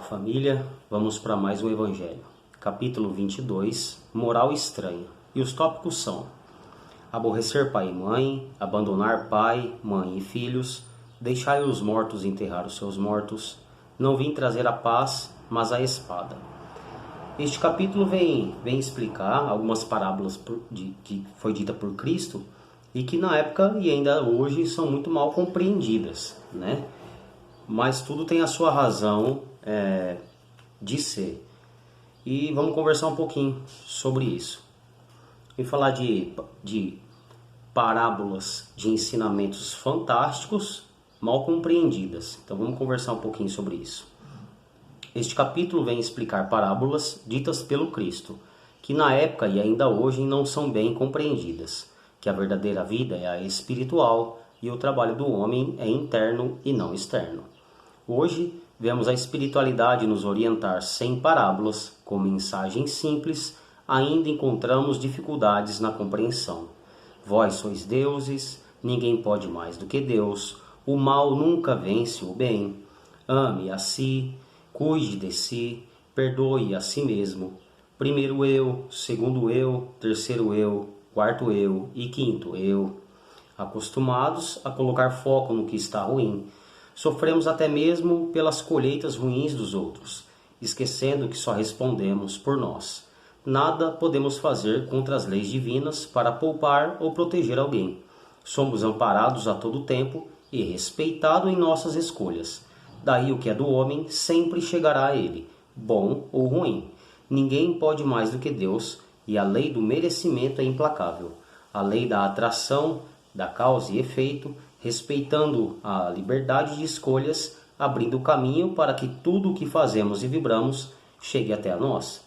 Família, vamos para mais um Evangelho. Capítulo 22, Moral Estranha. E os tópicos são: aborrecer pai e mãe, abandonar pai, mãe e filhos, deixai os mortos enterrar os seus mortos, não vim trazer a paz, mas a espada. Este capítulo vem explicar algumas parábolas que foi dita por Cristo e que na época e ainda hoje são muito mal compreendidas, né? Mas tudo tem a sua razão de ser. E vamos conversar um pouquinho sobre isso. Vim falar de parábolas de ensinamentos fantásticos mal compreendidas. Então vamos conversar um pouquinho sobre isso. Este capítulo vem explicar parábolas ditas pelo Cristo, que na época e ainda hoje não são bem compreendidas, que a verdadeira vida é a espiritual e o trabalho do homem é interno e não externo. Hoje, vemos a espiritualidade nos orientar sem parábolas, com mensagens simples, ainda encontramos dificuldades na compreensão. Vós sois deuses, ninguém pode mais do que Deus, o mal nunca vence o bem. Ame a si, cuide de si, perdoe a si mesmo. Primeiro eu, segundo eu, terceiro eu, quarto eu e quinto eu. Acostumados a colocar foco no que está ruim, sofremos até mesmo pelas colheitas ruins dos outros, esquecendo que só respondemos por nós. Nada podemos fazer contra as leis divinas para poupar ou proteger alguém. Somos amparados a todo tempo e respeitados em nossas escolhas. Daí o que é do homem sempre chegará a ele, bom ou ruim. Ninguém pode mais do que Deus, e a lei do merecimento é implacável. A lei da atração, da causa e efeito, respeitando a liberdade de escolhas, abrindo o caminho para que tudo o que fazemos e vibramos chegue até a nós.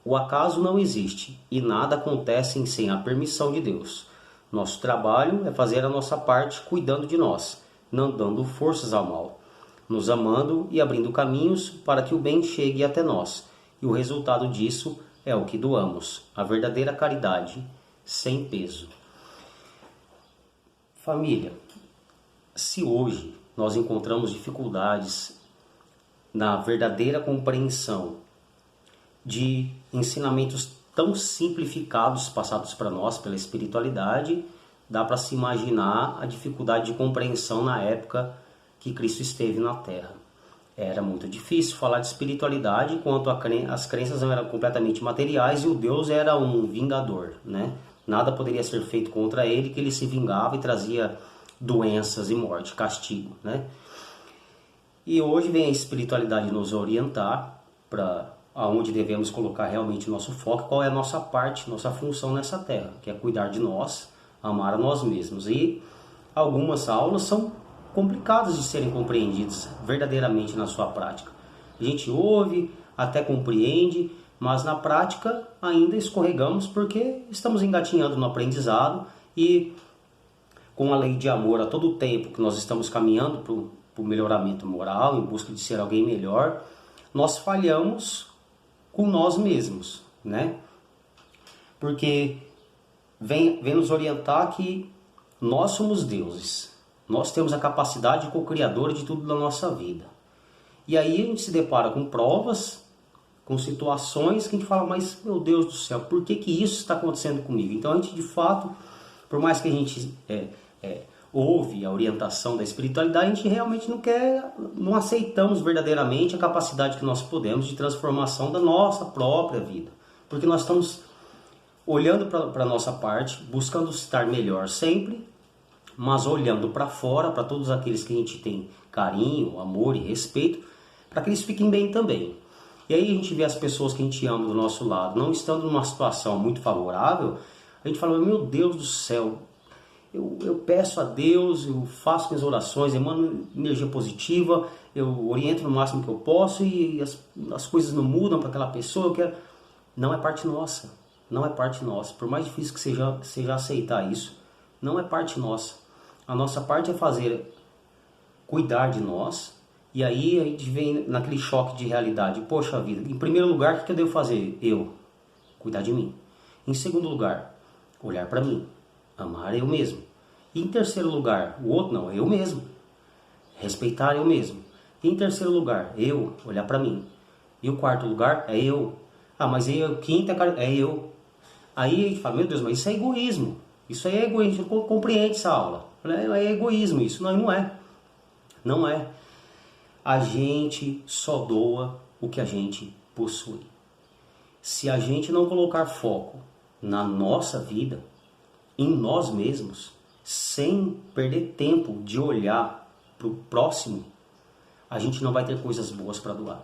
O acaso não existe e nada acontece sem a permissão de Deus. Nosso trabalho é fazer a nossa parte cuidando de nós, não dando forças ao mal, nos amando e abrindo caminhos para que o bem chegue até nós. E o resultado disso é o que doamos, a verdadeira caridade, sem peso. Família, se hoje nós encontramos dificuldades na verdadeira compreensão de ensinamentos tão simplificados passados para nós pela espiritualidade, dá para se imaginar a dificuldade de compreensão na época que Cristo esteve na Terra. Era muito difícil falar de espiritualidade enquanto as crenças eram completamente materiais e o Deus era um vingador, né? Nada poderia ser feito contra ele, que ele se vingava e trazia doenças e morte, castigo, né? E hoje vem a espiritualidade nos orientar para aonde devemos colocar realmente o nosso foco, qual é a nossa parte, nossa função nessa terra, que é cuidar de nós, amar a nós mesmos. E algumas aulas são complicadas de serem compreendidas verdadeiramente na sua prática. A gente ouve, até compreende, mas na prática ainda escorregamos porque estamos engatinhando no aprendizado e com a lei de amor a todo tempo que nós estamos caminhando para o melhoramento moral, em busca de ser alguém melhor, nós falhamos com nós mesmos, né? Porque vem nos orientar que nós somos deuses, nós temos a capacidade de co-criador de tudo na nossa vida. E aí a gente se depara com provas, com situações que a gente fala, mas meu Deus do céu, por que isso está acontecendo comigo? Então a gente de fato, por mais que a gente ouve a orientação da espiritualidade, a gente realmente não aceitamos verdadeiramente a capacidade que nós podemos de transformação da nossa própria vida. Porque nós estamos olhando para a nossa parte, buscando estar melhor sempre, mas olhando para fora, para todos aqueles que a gente tem carinho, amor e respeito, para que eles fiquem bem também. E aí a gente vê as pessoas que a gente ama do nosso lado, não estando numa situação muito favorável, a gente fala, meu Deus do céu, eu peço a Deus, eu faço minhas orações, emano energia positiva, eu oriento no máximo que eu posso e as coisas não mudam para aquela pessoa, Não é parte nossa, não é parte nossa. Por mais difícil que seja aceitar isso, não é parte nossa. A nossa parte é cuidar de nós. E aí a gente vem naquele choque de realidade. Poxa vida, em primeiro lugar, o que eu devo fazer? Eu, cuidar de mim. Em segundo lugar, olhar para mim, amar eu mesmo. E em terceiro lugar, o outro não, eu mesmo. Respeitar eu mesmo. E em terceiro lugar, eu, olhar para mim. E o quarto lugar é eu. Ah, mas aí o quinto é eu. Aí a gente fala, meu Deus, mas isso é egoísmo. Isso aí é egoísmo. A gente compreende essa aula. É egoísmo isso. Não, não é. Não é. A gente só doa o que a gente possui. Se a gente não colocar foco na nossa vida, em nós mesmos, sem perder tempo de olhar para o próximo, a gente não vai ter coisas boas para doar.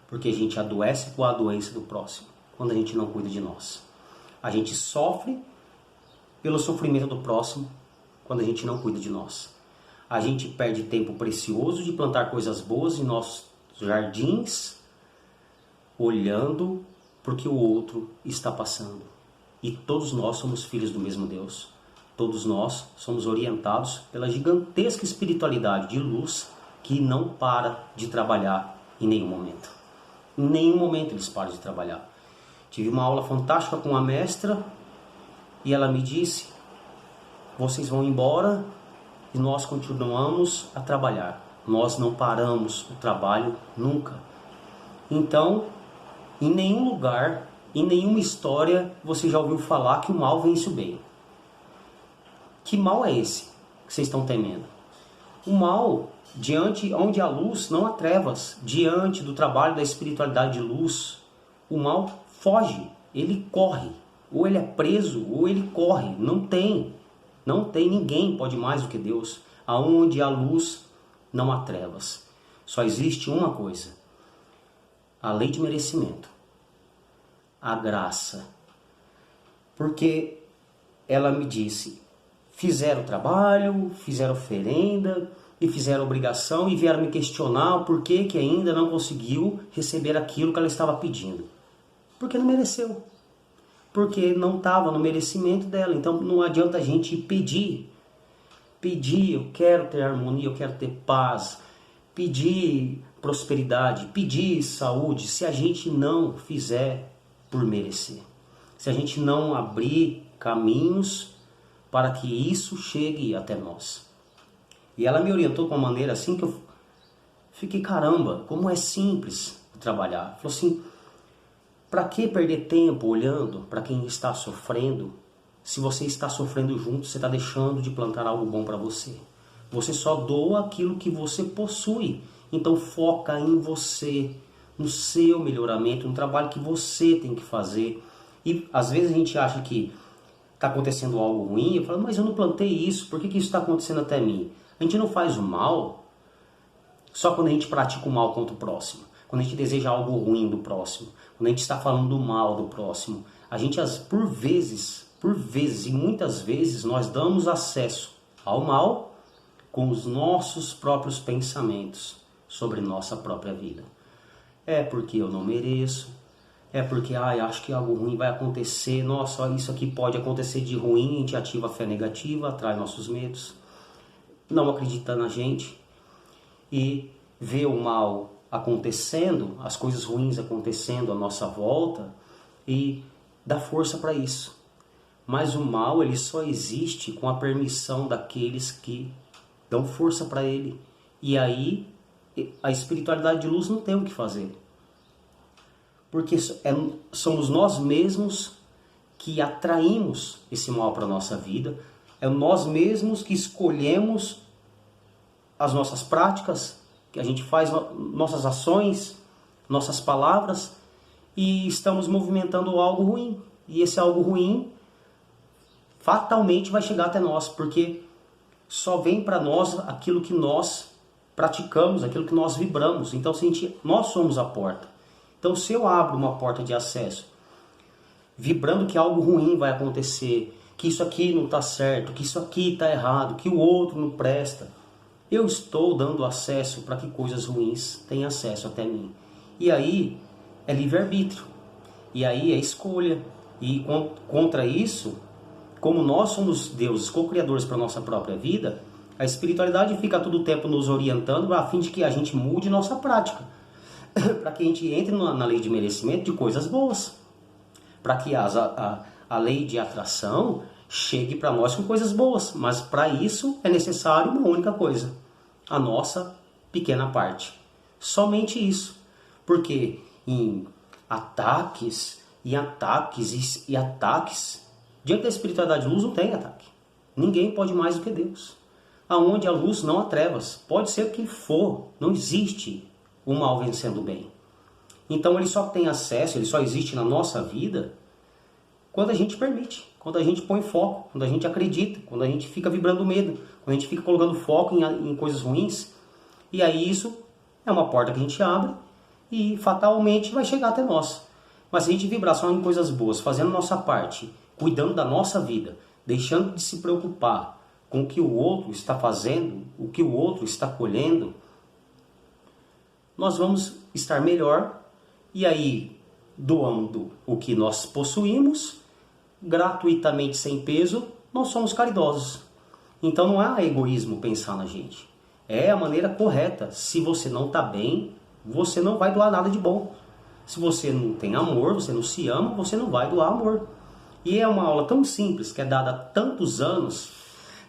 Porque a gente adoece com a doença do próximo, quando a gente não cuida de nós. A gente sofre pelo sofrimento do próximo, quando a gente não cuida de nós. A gente perde tempo precioso de plantar coisas boas em nossos jardins, olhando porque o outro está passando. E todos nós somos filhos do mesmo Deus. Todos nós somos orientados pela gigantesca espiritualidade de luz que não para de trabalhar em nenhum momento. Em nenhum momento eles param de trabalhar. Tive uma aula fantástica com a mestra e ela me disse: vocês vão embora e nós continuamos a trabalhar. Nós não paramos o trabalho nunca. Então, em nenhum lugar, em nenhuma história, você já ouviu falar que o mal vence o bem. Que mal é esse que vocês estão temendo? O mal, diante onde há luz, não há trevas. Diante do trabalho da espiritualidade de luz, o mal foge, ele corre. Ou ele é preso, ou ele corre. Não tem ninguém pode mais do que Deus. Aonde há luz, não há trevas. Só existe uma coisa: a lei de merecimento, a graça. Porque ela me disse, fizeram trabalho, fizeram oferenda e fizeram obrigação e vieram me questionar por que ainda não conseguiu receber aquilo que ela estava pedindo. Porque não mereceu. Porque não estava no merecimento dela. Então não adianta a gente pedir. Pedir, eu quero ter harmonia, eu quero ter paz. Pedir prosperidade, pedir saúde, se a gente não fizer por merecer. Se a gente não abrir caminhos para que isso chegue até nós. E ela me orientou de uma maneira assim que eu fiquei, caramba, como é simples trabalhar. Falou assim, para que perder tempo olhando para quem está sofrendo? Se você está sofrendo junto, você está deixando de plantar algo bom para você. Você só doa aquilo que você possui. Então foca em você, no seu melhoramento, no trabalho que você tem que fazer. E às vezes a gente acha que está acontecendo algo ruim, eu falo, mas eu não plantei isso, por que isso está acontecendo até mim? A gente não faz o mal só quando a gente pratica o mal contra o próximo, quando a gente deseja algo ruim do próximo, quando a gente está falando do mal do próximo. A gente, por vezes e muitas vezes, nós damos acesso ao mal com os nossos próprios pensamentos sobre nossa própria vida. É porque eu não mereço, é porque acho que algo ruim vai acontecer, nossa, isso aqui pode acontecer de ruim, a gente ativa a fé negativa, atrai nossos medos, não acredita na gente e vê o mal acontecendo, as coisas ruins acontecendo à nossa volta e dá força para isso. Mas o mal, ele só existe com a permissão daqueles que dão força para ele. E aí a espiritualidade de luz não tem o que fazer. Porque somos nós mesmos que atraímos esse mal para a nossa vida. É nós mesmos que escolhemos as nossas práticas, que a gente faz nossas ações, nossas palavras, e estamos movimentando algo ruim. E esse algo ruim fatalmente vai chegar até nós, porque só vem para nós aquilo que nós praticamos, aquilo que nós vibramos. Então nós somos a porta. Então se eu abro uma porta de acesso, vibrando que algo ruim vai acontecer, que isso aqui não está certo, que isso aqui está errado, que o outro não presta, eu estou dando acesso para que coisas ruins tenham acesso até mim. E aí é livre-arbítrio. E aí é escolha. E contra isso, como nós somos deuses co-criadores para a nossa própria vida, a espiritualidade fica todo o tempo nos orientando a fim de que a gente mude nossa prática. Para que a gente entre na lei de merecimento de coisas boas. Para que a lei de atração chegue para nós com coisas boas. Mas para isso é necessário uma única coisa: a nossa pequena parte. Somente isso. Porque em ataques, diante da espiritualidade de luz não tem ataque. Ninguém pode mais do que Deus. Aonde a luz não há trevas. Pode ser o que for, não existe o mal vencendo o bem. Então ele só tem acesso, ele só existe na nossa vida quando a gente permite, quando a gente põe foco, quando a gente acredita, quando a gente fica vibrando medo, quando a gente fica colocando foco em coisas ruins. E aí isso é uma porta que a gente abre e fatalmente vai chegar até nós. Mas se a gente vibrar só em coisas boas, fazendo nossa parte, cuidando da nossa vida, deixando de se preocupar com o que o outro está fazendo, o que o outro está colhendo, nós vamos estar melhor. E aí, doando o que nós possuímos, gratuitamente, sem peso, nós somos caridosos. Então não é egoísmo pensar na gente. É a maneira correta. Se você não está bem, você não vai doar nada de bom. Se você não tem amor, você não se ama, você não vai doar amor. E é uma aula tão simples, que é dada há tantos anos,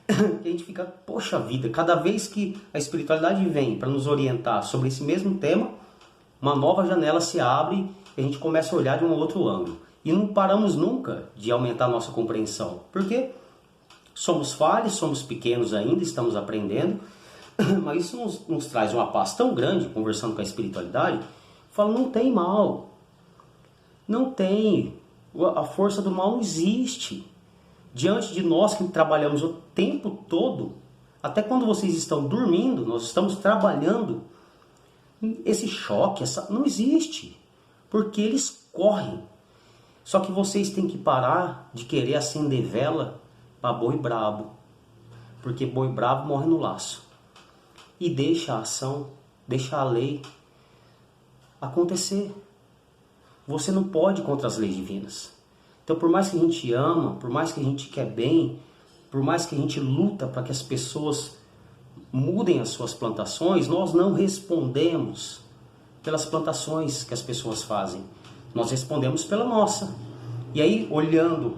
que a gente fica, poxa vida, cada vez que a espiritualidade vem para nos orientar sobre esse mesmo tema, uma nova janela se abre e a gente começa a olhar de um outro ângulo. E não paramos nunca de aumentar a nossa compreensão. Porque somos falhos, somos pequenos ainda, estamos aprendendo, mas isso nos traz uma paz tão grande, conversando com a espiritualidade. Falo, não tem mal. Não tem. A força do mal não existe. Diante de nós que trabalhamos o tempo todo, até quando vocês estão dormindo, nós estamos trabalhando, esse choque, não existe. Porque eles correm. Só que vocês têm que parar de querer acender vela para boi brabo. Porque boi brabo morre no laço. E deixa a ação, deixa a lei acontecer. Você não pode ir contra as leis divinas. Então, por mais que a gente ama, por mais que a gente quer bem, por mais que a gente luta para que as pessoas mudem as suas plantações, nós não respondemos pelas plantações que as pessoas fazem. Nós respondemos pela nossa. E aí, olhando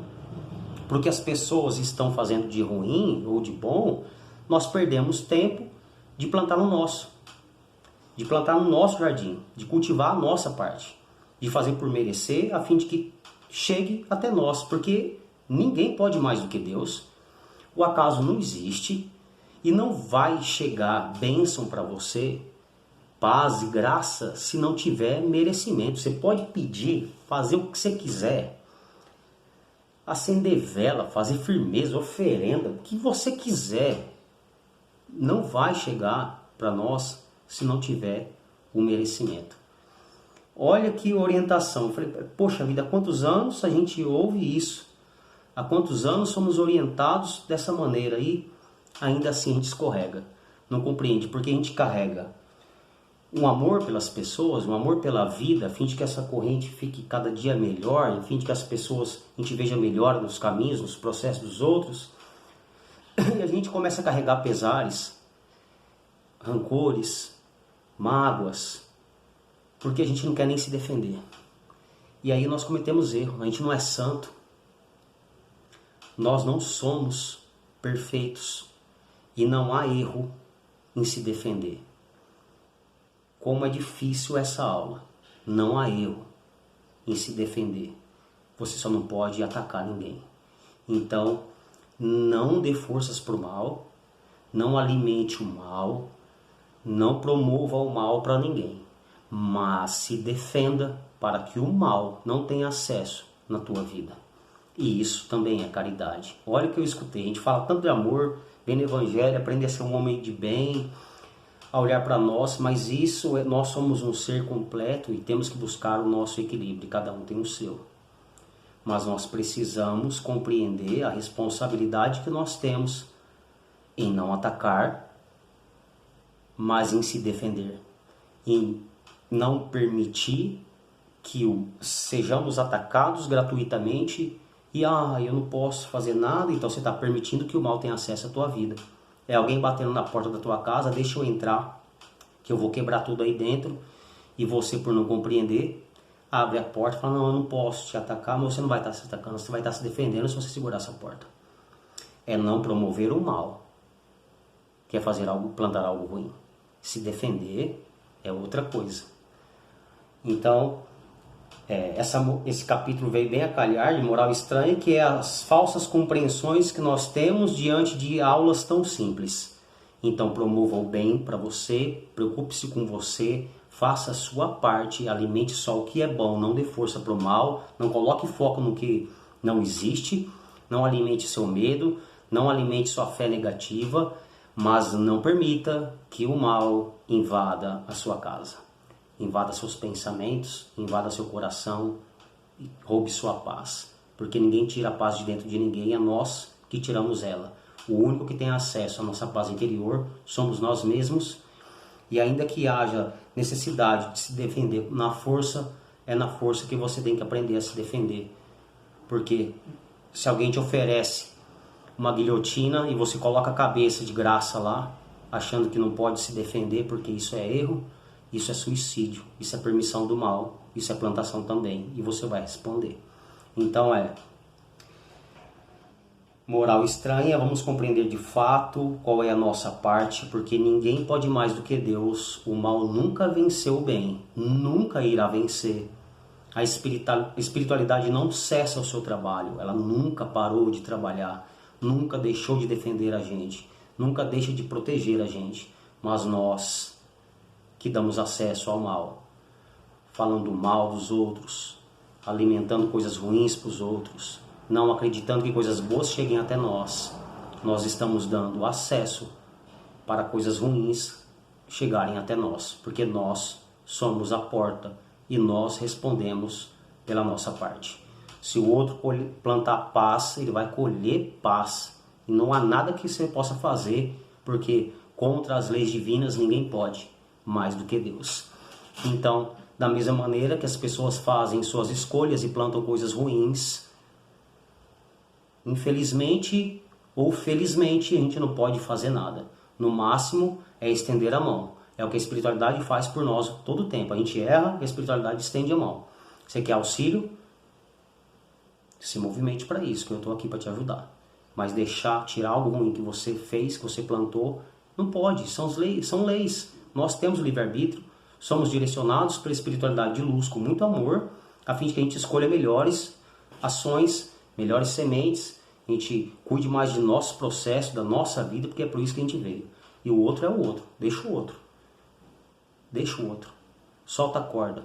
para o que as pessoas estão fazendo de ruim ou de bom, nós perdemos tempo de plantar no nosso. De plantar no nosso jardim, de cultivar a nossa parte, de fazer por merecer, a fim de que chegue até nós, porque ninguém pode mais do que Deus, o acaso não existe e não vai chegar bênção para você, paz e graça, se não tiver merecimento. Você pode pedir, fazer o que você quiser, acender vela, fazer firmeza, oferenda, o que você quiser, não vai chegar para nós se não tiver o merecimento. Olha que orientação. Eu falei, poxa vida, há quantos anos a gente ouve isso? Há quantos anos somos orientados dessa maneira e ainda assim a gente escorrega. Não compreende, porque a gente carrega um amor pelas pessoas, um amor pela vida, a fim de que essa corrente fique cada dia melhor, a fim de que as pessoas, a gente veja melhor nos caminhos, nos processos dos outros. E a gente começa a carregar pesares, rancores, mágoas, porque a gente não quer nem se defender. E aí nós cometemos erro, a gente não é santo. Nós não somos perfeitos e não há erro em se defender. Como é difícil essa aula. Não há erro em se defender. Você só não pode atacar ninguém. Então, não dê forças para o mal, não alimente o mal, não promova o mal para ninguém, mas se defenda para que o mal não tenha acesso na tua vida. E isso também é caridade. Olha o que eu escutei, a gente fala tanto de amor, vem no Evangelho, aprender a ser um homem de bem, a olhar para nós, mas isso, nós somos um ser completo e temos que buscar o nosso equilíbrio, cada um tem o seu. Mas nós precisamos compreender a responsabilidade que nós temos em não atacar, mas em se defender, em não permitir que sejamos atacados gratuitamente e eu não posso fazer nada, então você está permitindo que o mal tenha acesso à tua vida. É alguém batendo na porta da tua casa, deixa eu entrar, que eu vou quebrar tudo aí dentro, e você, por não compreender, abre a porta e fala, não, eu não posso te atacar, mas você não vai estar se atacando, você vai estar se defendendo se você segurar essa porta. É não promover o mal, que é fazer algo, plantar algo ruim. Se defender é outra coisa. Então, esse capítulo veio bem a calhar de moral estranha, que é as falsas compreensões que nós temos diante de aulas tão simples. Então, promova o bem para você, preocupe-se com você, faça a sua parte, alimente só o que é bom, não dê força para o mal, não coloque foco no que não existe, não alimente seu medo, não alimente sua fé negativa, mas não permita que o mal invada a sua casa. Invada seus pensamentos, invada seu coração, roube sua paz. Porque ninguém tira a paz de dentro de ninguém, é nós que tiramos ela. O único que tem acesso à nossa paz interior somos nós mesmos. E ainda que haja necessidade de se defender na força, é na força que você tem que aprender a se defender. Porque se alguém te oferece uma guilhotina e você coloca a cabeça de graça lá, achando que não pode se defender porque isso é erro, isso é suicídio, isso é permissão do mal, isso é plantação também, e você vai responder. Então moral estranha, vamos compreender de fato qual é a nossa parte, porque ninguém pode mais do que Deus, o mal nunca venceu o bem, nunca irá vencer. A espiritualidade não cessa o seu trabalho, ela nunca parou de trabalhar, nunca deixou de defender a gente, nunca deixa de proteger a gente, mas nós que damos acesso ao mal, falando mal dos outros, alimentando coisas ruins para os outros, não acreditando que coisas boas cheguem até nós. Nós estamos dando acesso para coisas ruins chegarem até nós, porque nós somos a porta e nós respondemos pela nossa parte. Se o outro plantar paz, ele vai colher paz. E não há nada que você possa fazer, porque contra as leis divinas ninguém pode mais do que Deus. Então, da mesma maneira que as pessoas fazem suas escolhas e plantam coisas ruins, infelizmente ou felizmente a gente não pode fazer nada. No máximo é estender a mão. É o que a espiritualidade faz por nós todo o tempo. A gente erra e a espiritualidade estende a mão. Você quer auxílio? Se movimente para isso, que eu estou aqui para te ajudar. Mas tirar algo ruim que você fez, que você plantou, não pode. São leis. Nós temos livre-arbítrio, somos direcionados pela espiritualidade de luz com muito amor, a fim de que a gente escolha melhores ações, melhores sementes, a gente cuide mais de nosso processo, da nossa vida, porque é por isso que a gente veio. E o outro é o outro, deixa o outro. Deixa o outro. Solta a corda.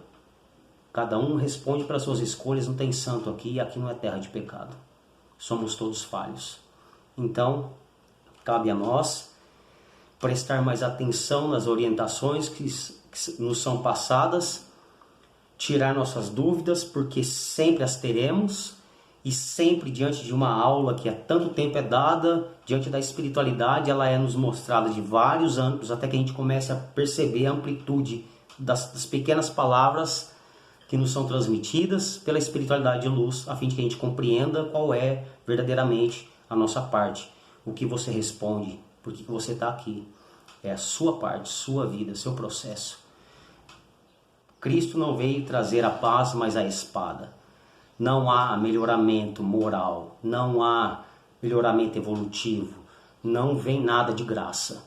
Cada um responde para suas escolhas, não tem santo aqui, e aqui não é terra de pecado. Somos todos falhos. Então, cabe a nós prestar mais atenção nas orientações que nos são passadas, tirar nossas dúvidas, porque sempre as teremos, e sempre diante de uma aula que há tanto tempo é dada, diante da espiritualidade, ela é nos mostrada de vários ângulos, até que a gente comece a perceber a amplitude das pequenas palavras que nos são transmitidas pela espiritualidade de luz, a fim de que a gente compreenda qual é verdadeiramente a nossa parte. O que você responde, por que você está aqui. É a sua parte, sua vida, seu processo. Cristo não veio trazer a paz, mas a espada. Não há melhoramento moral, não há melhoramento evolutivo, não vem nada de graça.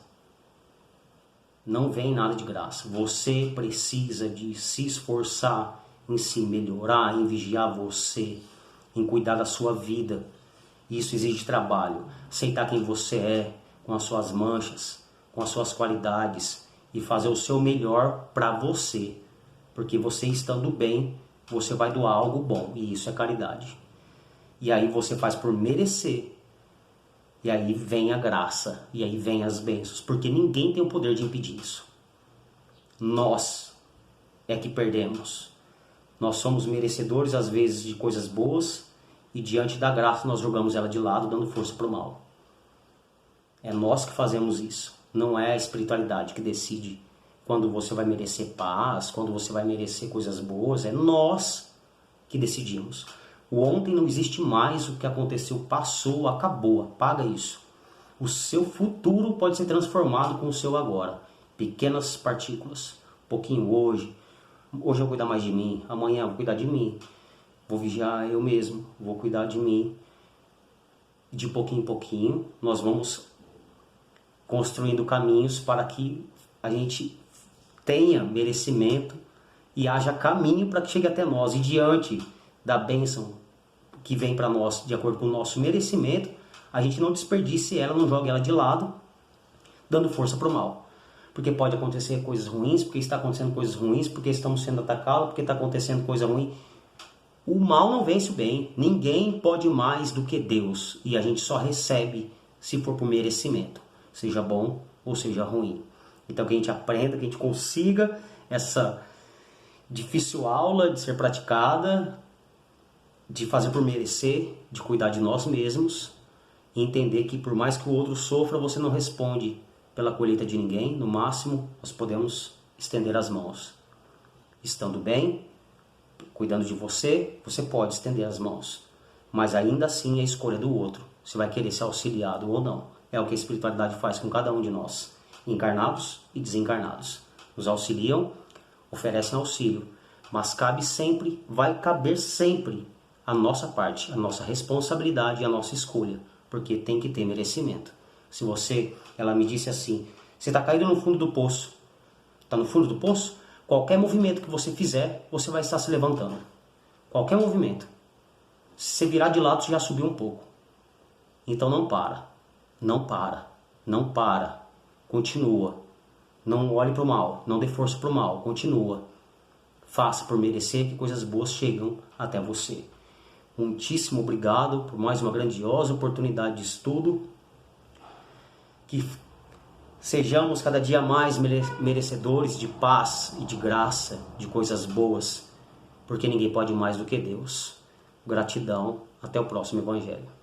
Não vem nada de graça. Você precisa de se esforçar em se melhorar, em vigiar você, em cuidar da sua vida. Isso exige trabalho. Aceitar quem você é, com as suas manchas, com as suas qualidades, e fazer o seu melhor para você. Porque você estando bem, você vai doar algo bom, e isso é caridade. E aí você faz por merecer. E aí vem a graça, e aí vem as bênçãos, porque ninguém tem o poder de impedir isso. Nós é que perdemos. Nós somos merecedores às vezes de coisas boas, e diante da graça nós jogamos ela de lado, dando força para o mal. É nós que fazemos isso, não é a espiritualidade que decide quando você vai merecer paz, quando você vai merecer coisas boas, é nós que decidimos. O ontem não existe mais, o que aconteceu passou, acabou, apaga isso. O seu futuro pode ser transformado com o seu agora. Pequenas partículas, um pouquinho hoje eu vou cuidar mais de mim, amanhã eu vou cuidar de mim, vou vigiar eu mesmo, vou cuidar de mim. De pouquinho em pouquinho nós vamos construindo caminhos para que a gente tenha merecimento e haja caminho para que chegue até nós. E diante da bênção que vem para nós de acordo com o nosso merecimento, a gente não desperdice ela, não jogue ela de lado, dando força para o mal. Porque pode acontecer coisas ruins, porque está acontecendo coisas ruins, porque estamos sendo atacados, porque está acontecendo coisa ruim. O mal não vence o bem. Ninguém pode mais do que Deus. E a gente só recebe se for por merecimento, seja bom ou seja ruim. Então que a gente aprenda, que a gente consiga essa difícil aula de ser praticada, de fazer por merecer, de cuidar de nós mesmos, e entender que por mais que o outro sofra, você não responde pela colheita de ninguém. No máximo, nós podemos estender as mãos. Estando bem, cuidando de você, você pode estender as mãos. Mas ainda assim é a escolha do outro, se vai querer ser auxiliado ou não. É o que a espiritualidade faz com cada um de nós, encarnados e desencarnados. Nos auxiliam, oferecem auxílio, mas cabe sempre, vai caber sempre a nossa parte, a nossa responsabilidade e a nossa escolha, porque tem que ter merecimento. Se você, ela me disse assim, você está caído no fundo do poço, está no fundo do poço? Qualquer movimento que você fizer, você vai estar se levantando. Qualquer movimento. Se você virar de lado, você já subiu um pouco. Então não para, não para, não para, continua. Não olhe para o mal, não dê força para o mal, continua. Faça por merecer que coisas boas chegam até você. Muitíssimo obrigado por mais uma grandiosa oportunidade de estudo. Que sejamos cada dia mais merecedores de paz e de graça, de coisas boas, porque ninguém pode mais do que Deus. Gratidão. Até o próximo Evangelho.